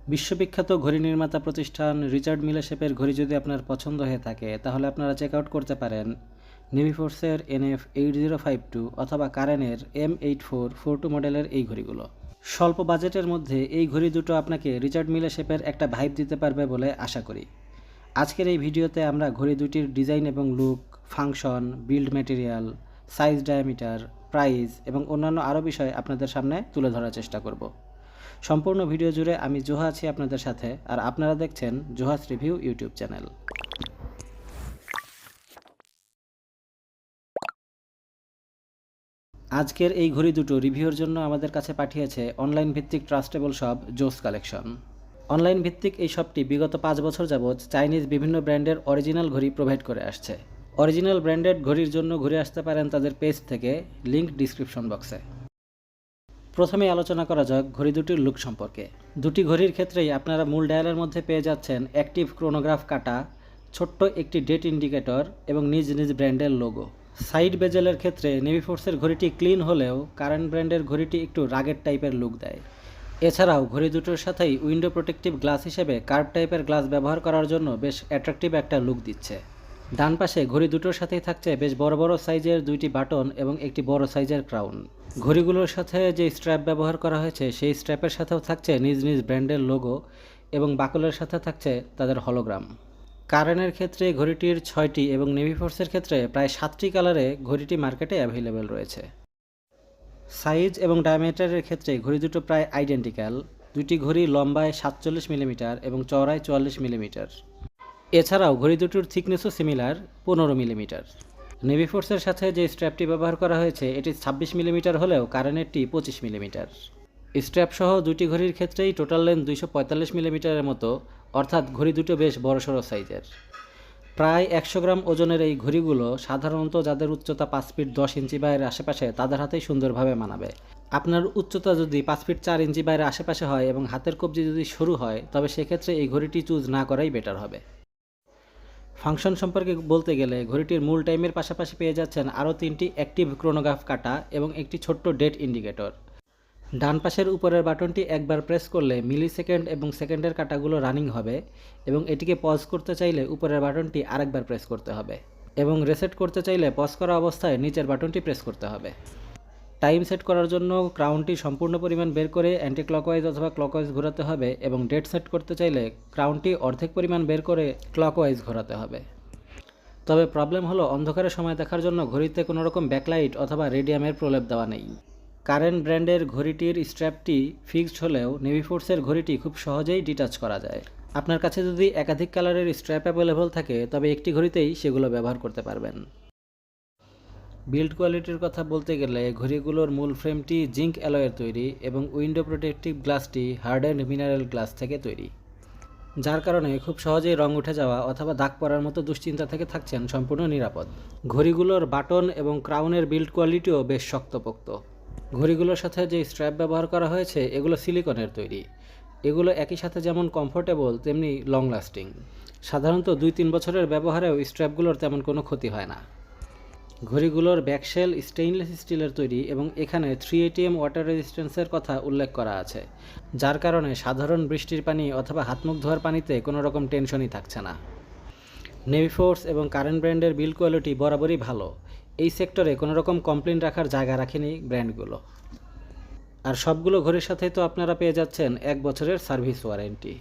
বিশ্ববিখ্যাত ঘড়ি নির্মাতা প্রতিষ্ঠান রিচার্ড মিলে শেপের ঘড়ি যদি আপনার পছন্দ হয়ে থাকে তাহলে আপনারা চেক আউট করতে পারেন নেভিফোর্সের NF8052 অথবা কারেনের M8442 মডেলের এই ঘড়িগুলো। স্বল্প বাজেটের মধ্যে এই ঘড়ি দুটো আপনাকে রিচার্ড মিলে শেপের একটা ভাইব দিতে পারবে বলে আশা করি। আজকের এই ভিডিওতে আমরা ঘড়ি দুটির ডিজাইন এবং look, function, build material, size, diameter, price এবং অন্যান্য আরও বিষয় আপনাদের সামনে তুলে ধরার চেষ্টা করব। সম্পূর্ণ ভিডিও জুড়ে আমি জোহা আছি আপনাদের সাথে, আর আপনারা দেখছেন জোহাস রিভিউ ইউটিউব চ্যানেল। আজকের এই ঘড়ি দুটো রিভিউর জন্য আমাদের কাছে পাঠিয়েছে অনলাইন ভিত্তিক ট্রাস্টেবল শপ জোস কালেকশন। অনলাইন ভিত্তিক এই শপটি বিগত 5 বছর যাবৎ চাইনিজ বিভিন্ন ব্র্যান্ডের অরিজিনাল ঘড়ি প্রোভাইড করে আসছে। অরিজিনাল ব্র্যান্ডেড ঘড়ির জন্য ঘুরে আসতে পারেন তাদের পেজ থেকে, লিঙ্ক ডিসক্রিপশন বক্সে। প্রথমে আলোচনা করা যাক ঘড়ি দুটির লুক সম্পর্কে। দুটি ঘড়ির ক্ষেত্রেই আপনারা মূল ডায়ালের মধ্যে পেয়ে যাচ্ছেন অ্যাক্টিভ ক্রোনোগ্রাফ কাটা, ছোট্ট একটি ডেট ইন্ডিকেটর এবং নিজ নিজ ব্র্যান্ডের লোগো। সাইড বেজেলের ক্ষেত্রে নেভিফোর্সের ঘড়িটি ক্লিন হলেও কারেন্ট ব্র্যান্ডের ঘড়িটি একটু রাগেড টাইপের লুক দেয়। এছাড়াও ঘড়ি দুটোর সাথেই উইন্ডো প্রোটেক্টিভ গ্লাস হিসেবে কার্ভ টাইপের গ্লাস ব্যবহার করার জন্য বেশ অ্যাট্রাকটিভ একটা লুক দিচ্ছে। ডান পাশে ঘড়ি দুটোর সাথেই থাকছে বেশ বড় বড় সাইজের দুইটি বাটন এবং একটি বড় সাইজের ক্রাউন। ঘড়িগুলোর সাথে যে স্ট্র্যাপ ব্যবহার করা হয়েছে সেই স্ট্র্যাপের সাথেও থাকছে নিজ নিজ ব্র্যান্ডের লোগো এবং বাকলের সাথে থাকছে তাদের হলোগ্রাম। কারেনের ক্ষেত্রে ঘড়িটির 6টি এবং নেভিফোর্সের ক্ষেত্রে প্রায় 7টি কালারে ঘড়িটি মার্কেটে অ্যাভেলেবেল রয়েছে। সাইজ এবং ডায়ামিটারের ক্ষেত্রে ঘড়ি দুটো প্রায় আইডেন্টিক্যাল। দুটি ঘড়ি লম্বায় 47 মিলিমিটার এবং চওড়ায় 44 মিলিমিটার। এছাড়াও ঘড়ি দুটোর থিকনেসও সিমিলার, 15 মিলিমিটার। নেভিফোর্সের সাথে যে স্ট্র্যাপটি ব্যবহার করা হয়েছে এটি 26 মিলিমিটার হলেও কারেনেরটি 25 মিলিমিটার। স্ট্র্যাপসহ দুটি ঘড়ির ক্ষেত্রেই টোটাল লেন্থ 245 মিলিমিটারের মতো, অর্থাৎ ঘড়ি দুটো বেশ বড়সড় সাইজের। প্রায় 100 গ্রাম ওজনের এই ঘড়িগুলো সাধারণত যাদের উচ্চতা 5 ফিট 10 ইঞ্চি বাইরের আশেপাশে তাদের হাতেই সুন্দরভাবে মানাবে। আপনার উচ্চতা যদি 5 ফিট 4 ইঞ্চি বাইরের আশেপাশে হয় এবং হাতের কবজি যদি সরু হয় তবে সেক্ষেত্রে এই ঘড়িটি চুজ না করাই বেটার হবে। ফাংশন সম্পর্কে বলতে গেলে ঘড়িটির মূল টাইমের পাশাপাশি পেয়ে যাচ্ছেন আরও 3টি অ্যাক্টিভ ক্রোনোগ্রাফ কাটা এবং একটি ছোট্ট ডেট ইন্ডিকেটর। ডান পাশের উপরের বাটনটি একবার প্রেস করলে মিলি সেকেন্ড এবং সেকেন্ডের কাটাগুলো রানিং হবে এবং এটিকে পজ করতে চাইলে উপরের বাটনটি আরেকবার প্রেস করতে হবে এবং রিসেট করতে চাইলে পজ করা অবস্থায় নিচের বাটনটি প্রেস করতে হবে। টাইম সেট করার জন্য ক্রাউনটি সম্পূর্ণ পরিমাণ বের করে অ্যান্টি ক্লকওয়াইজ অথবা ক্লকওয়াইজ ঘোরাতে হবে এবং ডেট সেট করতে চাইলে ক্রাউনটি অর্ধেক পরিমাণ বের করে ক্লকওয়াইজ ঘোরাতে হবে। তবে প্রবলেম হলো অন্ধকারের সময় দেখার জন্য ঘড়িতে কোনো রকম ব্যাকলাইট অথবা রেডিয়ামের প্রলেপ দেওয়া নেই। কারেন্ট ব্র্যান্ডের ঘড়িটির স্ট্র্যাপটি ফিক্সড হলেও নেভিফোর্সের ঘড়িটি খুব সহজেই ডিটাচ করা যায়। আপনার কাছে যদি একাধিক কালারের স্ট্র্যাপ অ্যাভেলেবল থাকে তবে একটি ঘড়িতেই সেগুলো ব্যবহার করতে পারবেন। বিল্ড কোয়ালিটির কথা বলতে গেলে ঘড়িগুলোর মূল ফ্রেমটি জিঙ্ক অ্যালয়ের তৈরি এবং উইন্ডো প্রোটেক্টিভ গ্লাসটি হার্ডেন্ড মিনারেল গ্লাস থেকে তৈরি, যার কারণে খুব সহজেই রং উঠে যাওয়া অথবা দাগ পড়ার মতো দুশ্চিন্তা থেকে থাকছেন সম্পূর্ণ নিরাপদ। ঘড়িগুলোর বাটন এবং ক্রাউনের বিল্ড কোয়ালিটিও বেশ শক্তপোক্ত। ঘড়িগুলোর সাথে যে স্ট্র্যাপ ব্যবহার করা হয়েছে এগুলো সিলিকনের তৈরি। এগুলো একই সাথে যেমন কমফোর্টেবল তেমনি লং লাস্টিং। সাধারণত 2-3 বছরের ব্যবহারেও স্ট্র্যাপগুলোর তেমন কোনো ক্ষতি হয় না। ঘড়িগুলোর ব্যাকশেল স্টেইনলেস স্টিলের তৈরি এবং এখানে 3 ATM ওয়াটার রেজিস্ট্যান্সের কথা উল্লেখ করা আছে, যার কারণে সাধারণ বৃষ্টির পানি অথবা হাতমুখ ধোয়ার পানিতে কোনো রকম টেনশনই থাকছে না। নেভিফোর্স এবং কারেন্ট ব্র্যান্ডের বিল্ড কোয়ালিটি বরাবরই ভালো। এই সেক্টরে কোনো রকম কমপ্লেন রাখার জায়গা রাখেনি ব্র্যান্ডগুলো। আর সবগুলো ঘড়ির সাথেই তো আপনারা পেয়ে যাচ্ছেন 1 বছরের সার্ভিস ওয়ারেন্টি।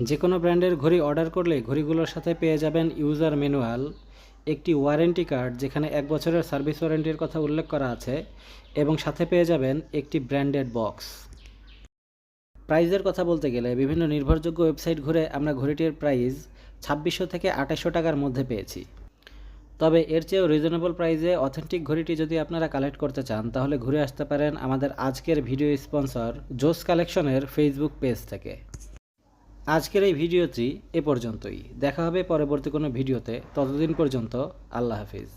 যে কোনো ব্র্যান্ডের ঘড়ি অর্ডার করলে ঘড়িগুলোর সাথে পেয়ে যাবেন ইউজার ম্যানুয়াল, একটি ওয়ারেন্টি কার্ড যেখানে 1 বছরের সার্ভিস ওয়ারেন্টির কথা উল্লেখ করা আছে এবং সাথে পেয়ে যাবেন একটি ব্র্যান্ডেড বক্স। প্রাইজের কথা বলতে গেলে বিভিন্ন নির্ভরযোগ্য ওয়েবসাইট ঘুরে আমরা ঘড়িটির প্রাইস 2600 থেকে 2800 টাকার মধ্যে পেয়েছি। তবে এর চেয়েও রিজনেবল প্রাইসে অথেন্টিক ঘড়িটি যদি আপনারা কালেক্ট করতে চান তাহলে ঘুরে আসতে পারেন আমাদের আজকের ভিডিও স্পন্সর জোস কালেকশনের ফেসবুক পেজ থেকে। আজকের এই ভিডিওটি এ পর্যন্তই। দেখা হবে পরবর্তী কোনো ভিডিওতে। ততদিন পর্যন্ত আল্লাহ হাফিজ।